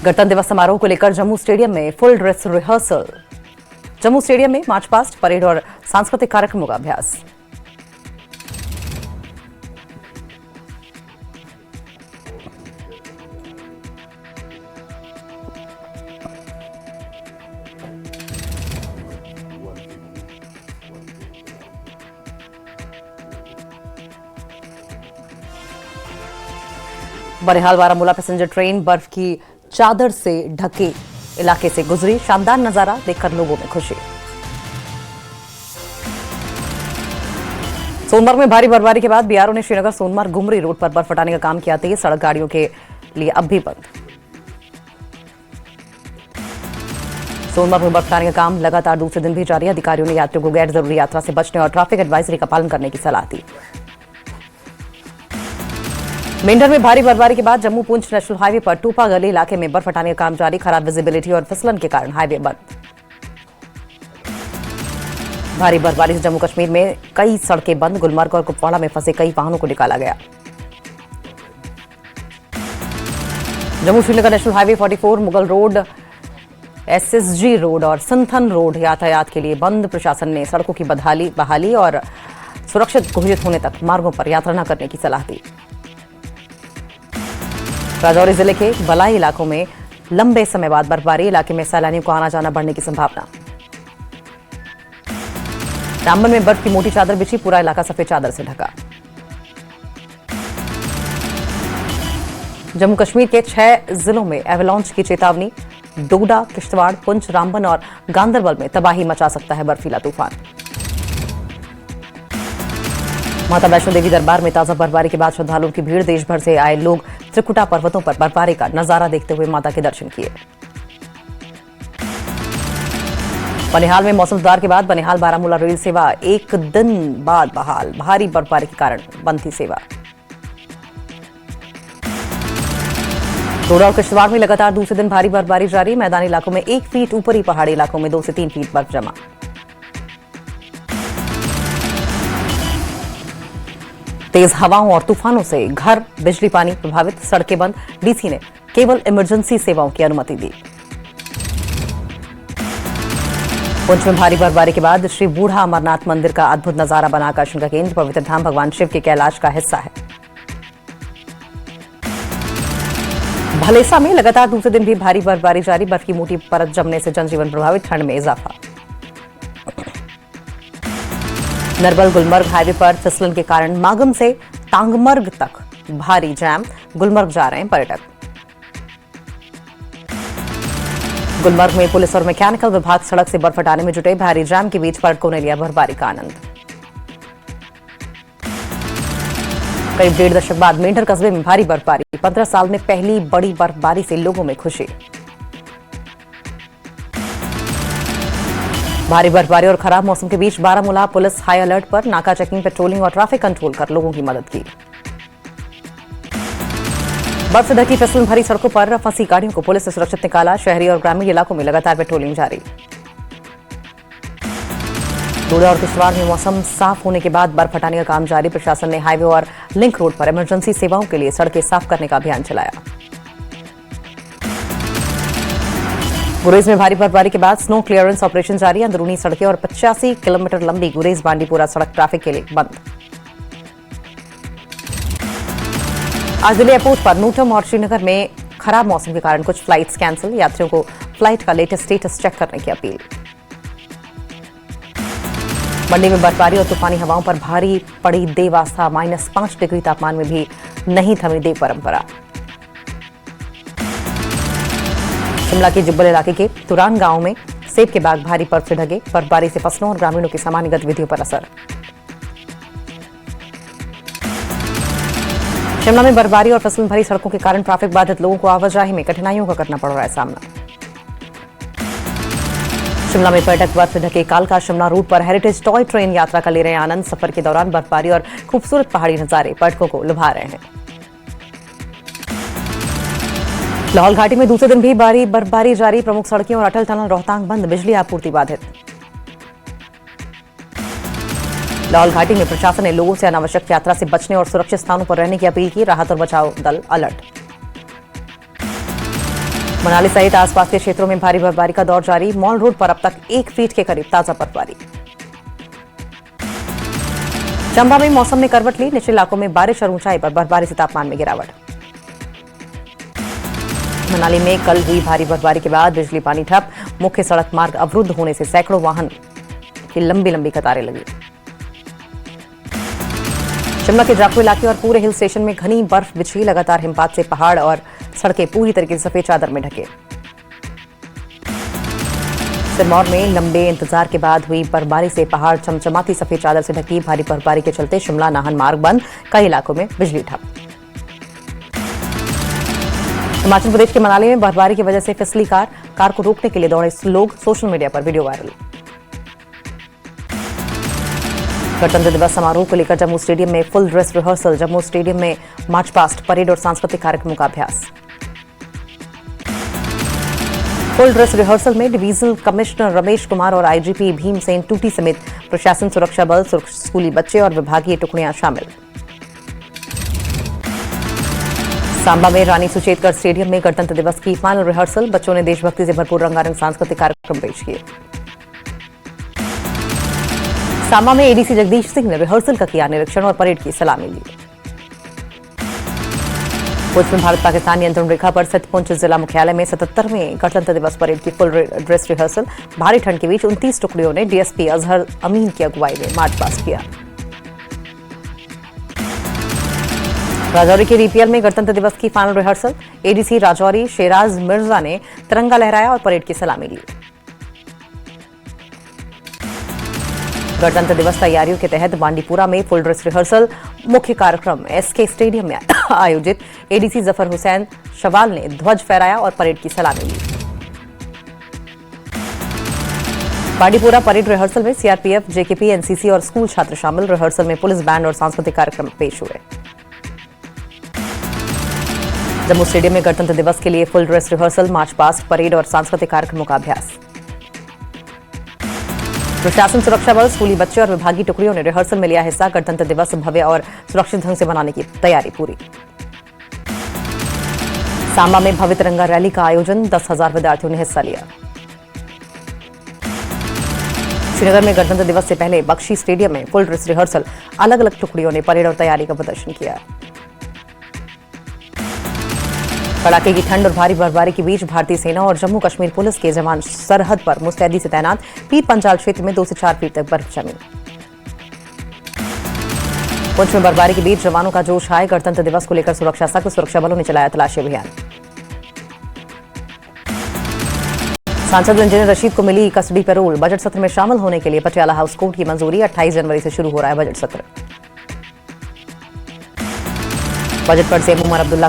गणतंत्र दिवस समारोह को लेकर जम्मू स्टेडियम में full dress rehearsal. Jammu stadium में मार्च पास्ट, परेड और सांस्कृतिक कार्यक्रमों का अभ्यास। बनिहाल बारामूला पैसेंजर ट्रेन बर्फ की चादर से ढके इलाके से गुजरी। शानदार नजारा देखकर लोगों में खुशी। सोनमर्ग में भारी बर्फबारी के बाद बीआरओ ने श्रीनगर सोनमर्ग गुमरी रोड पर बर्फ हटाने का काम किया तेज। सड़क गाड़ियों के लिए अब भी बंद। सोनमर्ग में बर्फ हटाने का काम लगातार दूसरे दिन भी जारी है। अधिकारियों ने यात्रियों को गैर जरूरी यात्रा से बचने और ट्रैफिक एडवाइजरी का पालन करने की सलाह दी। मेंढर में भारी बर्फबारी के बाद जम्मू पुंछ नेशनल हाईवे पर टूपा गली इलाके में बर्फ हटाने का काम जारी। खराब विजिबिलिटी और फिसलन के कारण हाईवे बंद। भारी बर्फबारी से जम्मू कश्मीर में कई सड़कें बंद। गुलमर्ग और कुपवाड़ा में फंसे कई वाहनों को निकाला गया। Jammu Srinagar national highway 44, Mughal road, SSG road और सिंथन रोड यातायात के लिए बंद। प्रशासन ने सड़कों की बहाली और सुरक्षित घोषित होने तक मार्गों पर यात्रा न करने की सलाह दी। राजौरी जिले के बलाई इलाकों में लंबे समय बाद बर्फबारी। इलाके में सैलानियों को आना जाना बढ़ने की संभावना। रामबन में बर्फ की मोटी चादर बिछी। पूरा इलाका सफेद चादर से ढका। जम्मू कश्मीर के 6 जिलों में एवलांच की चेतावनी। डोडा, किश्तवाड़, पुंछ, रामबन और गांदरबल में तबाही मचा सकता है बर्फीला तूफान। माता वैष्णो देवी दरबार में ताजा बर्फबारी के बाद श्रद्धालुओं की भीड़। देश भर से आए लोग त्रिकुटा पर्वतों पर बर्फबारी का नजारा देखते हुए माता के दर्शन किए। बनिहाल में मौसम सुधार के बाद बनिहाल बारामूला रेल सेवा एक दिन बाद बहाल। भारी बर्फबारी के कारण बंद थी सेवा। डोडा और किश्तवाड़ में लगातार दूसरे दिन भारी बर्फबारी जारी। मैदानी इलाकों में 1 फीट, ऊपरी पहाड़ी इलाकों में 2 से 3 फीट बर्फ जमा। तेज हवाओं और तूफानों से घर, बिजली, पानी प्रभावित। सड़कें बंद। डीसी ने केवल इमरजेंसी सेवाओं की अनुमति दी। पुंछ में भारी बर्फबारी के बाद श्री बूढ़ा अमरनाथ मंदिर का अद्भुत नजारा बना आकर्षण का केंद्र। पवित्र धाम भगवान शिव के कैलाश का हिस्सा है। भलेसा में लगातार दूसरे दिन भी भारी बर्फबारी जारी। बर्फ की मोटी परत जमने से जनजीवन प्रभावित। ठंड में इजाफा। नरबल गुलमर्ग हाईवे पर फिसलन के कारण मागम से तांगमर्ग तक भारी जाम। गुलमर्ग जा रहे हैं पर्यटक। गुलमर्ग में पुलिस और मैकेनिकल विभाग सड़क से बर्फ हटाने में जुटे। भारी जाम के बीच पर्यटकों ने लिया बर्फबारी का आनंद। करीब 1.5 दशक बाद मेंढर कस्बे में भारी बर्फबारी। 15 साल में पहली बड़ी बर्फबारी से लोगों में खुशी। भारी बर्फबारी और खराब मौसम के बीच बारामूला पुलिस हाई अलर्ट पर। नाका चेकिंग, पेट्रोलिंग और ट्रैफिक कंट्रोल कर लोगों की मदद की। बर्फ से ढकी फिसलन भरी सड़कों पर फंसी गाड़ियों को पुलिस ने सुरक्षित निकाला। शहरी और ग्रामीण इलाकों में लगातार पेट्रोलिंग जारी। डोडा और किश्तवाड़ में मौसम साफ होने के बाद बर्फ हटाने का काम जारी। प्रशासन ने हाईवे और लिंक रोड पर इमरजेंसी सेवाओं के लिए सड़कें साफ करने का अभियान चलाया। गुरेज में भारी बर्फबारी के बाद स्नो क्लियरेंस ऑपरेशन जारी। अंदरूनी सड़कें और 85 किलोमीटर लंबी गुरेज बांडीपुरा सड़क ट्रैफिक के लिए बंद। आज दिल्ली एयरपोर्ट पर नूटम और श्रीनगर में खराब मौसम के कारण कुछ फ्लाइट्स कैंसिल। यात्रियों को फ्लाइट का लेटेस्ट स्टेटस चेक करने की अपील। मंडी में बर्फबारी और तूफानी हवाओं पर भारी पड़ी देव आस्था। -5 डिग्री तापमान में भी नहीं थमी देव परंपरा। शिमला के जुब्बल इलाके के तुरान गांव में सेब के बाग भारी बर्फ से ढके। बर्फबारी से फसलों और ग्रामीणों की सामान्य गतिविधियों पर असर। शिमला में बर्फबारी और फिसलन भरी सड़कों के कारण ट्रैफिक बाधित। लोगों को आवाजाही में कठिनाइयों का करना पड़ रहा है सामना। शिमला में पर्यटक बर्फ से ढके कालका शिमला रूट पर हेरिटेज टॉय ट्रेन यात्रा का ले रहे हैं आनंद। सफर के दौरान बर्फबारी और खूबसूरत पहाड़ी नजारे पर्यटकों को लुभा रहे हैं। लाहौल घाटी में दूसरे दिन भी भारी बर्फबारी जारी। प्रमुख सड़कें और अटल टनल रोहतांग बंद। बिजली आपूर्ति बाधित। लाहौल घाटी में प्रशासन ने लोगों से अनावश्यक यात्रा से बचने और सुरक्षित स्थानों पर रहने की अपील की। राहत और बचाव दल अलर्ट। मनाली सहित आसपास के क्षेत्रों में भारी बर्फबारी का दौर जारी। मॉल रोड पर अब तक 1 फीट के करीब ताजा बर्फबारी। चंबा में मौसम ने करवट ली। निचले इलाकों में बारिश और ऊंचाई पर बर्फबारी से तापमान में गिरावट। मनाली में कल हुई भारी बर्फबारी के बाद बिजली पानी ठप। मुख्य सड़क मार्ग अवरुद्ध होने से सैकड़ों वाहन की लंबी लंबी कतारें लगी। शिमला के जाखू इलाके और पूरे हिल स्टेशन में घनी बर्फ बिछी। लगातार हिमपात से पहाड़ और सड़कें पूरी तरीके से सफेद चादर में ढके। सिरमौर में लंबे इंतजार के बाद हुई बर्फबारी से पहाड़ चमचमाती सफेद चादर से ढकी। भारी बर्फबारी के चलते शिमला नाहन मार्ग बंद। कई इलाकों में बिजली ठप। हिमाचल प्रदेश के मनाली में बर्फबारी की वजह से फिसली कार को रोकने के लिए दौड़े लोग। सोशल मीडिया पर वीडियो वायरल। गणतंत्र दिवस समारोह को लेकर जम्मू स्टेडियम में full dress rehearsal. Jammu stadium में मार्च पास्ट, परेड और सांस्कृतिक कार्यक्रमों का अभ्यास। फुल ड्रेस रिहर्सल में डिवीजनल कमिश्नर रमेश कुमार और आईजीपी भीमसेन टूटी समेत प्रशासन, सुरक्षा बल, स्कूली बच्चे और विभागीय टुकड़ियां शामिल। सांबा में रानी सुचेतकर स्टेडियम में गणतंत्र दिवस की फाइनल रिहर्सल। बच्चों ने देशभक्ति से भरपूर रंगारंग सांस्कृतिक कार्यक्रम पेश किए। सांबा में एडीसी जगदीश सिंह ने रिहर्सल का किया निरीक्षण और परेड की सलामी ली। पुंछ में भारत पाकिस्तान नियंत्रण रेखा पर स्थित पुंछ जिला मुख्यालय में 77वें गणतंत्र दिवस परेड की फुल ड्रेस रिहर्सल। भारी ठंड के बीच 29 टुकड़ियों ने डीएसपी अजहर अमीन की अगुवाई में मार्च पास्ट किया। राजौरी के डीपीएल में गणतंत्र दिवस की final rehearsal. ADC Rajouri Sheraz Mirza ने तिरंगा लहराया और परेड की सलामी ली। गणतंत्र दिवस तैयारियों के तहत बांडीपुरा में फुल ड्रेस रिहर्सल। मुख्य कार्यक्रम एसके स्टेडियम में आयोजित। एडीसी जफर हुसैन शवाल ने ध्वज फहराया और परेड की सलामी ली। बांडीपुरा परेड रिहर्सल में सीआरपीएफ, जेकेपी, एनसीसी और स्कूल छात्र शामिल। रिहर्सल में पुलिस बैंड और सांस्कृतिक कार्यक्रम पेश हुए। जम्मू स्टेडियम में गणतंत्र दिवस के लिए full dress rehearsal, march past, parade और सांस्कृतिक कार्यक्रमों का अभ्यास। प्रशासन, सुरक्षा बल, स्कूली बच्चे और विभागीय टुकड़ियों ने रिहर्सल में लिया हिस्सा। गणतंत्र दिवस भव्य और सुरक्षित ढंग से मनाने की तैयारी पूरी। सांबा में भव्य तिरंगा रैली का आयोजन। 10,000 विद्यार्थियों ने हिस्सा लिया। श्रीनगर में गणतंत्र दिवस से पहले बख्शी स्टेडियम में फुल ड्रेस रिहर्सल। अलग अलग टुकड़ियों ने परेड और तैयारी का प्रदर्शन किया। कड़ाके की ठंड और भारी बर्फबारी के बीच भारतीय सेना और जम्मू कश्मीर पुलिस के जवान सरहद पर मुस्तैदी से तैनात। पीर पंजाल क्षेत्र में 2 से 4 फीट तक बर्फ जमी। पुंछ में बर्फबारी के बीच जवानों का जोश है। गणतंत्र दिवस को लेकर सुरक्षा सख्त। सुरक्षा बलों ने चलाया तलाशी अभियान। सांसद इंजीनियर रशीद को मिली कस्टडी पैरोल। बजट सत्र में शामिल होने के लिए पटियाला हाउस कोर्ट की मंजूरी। 28 जनवरी से शुरू हो रहा है बजट सत्र। बजट पर सीएम उमर अब्दुल्ला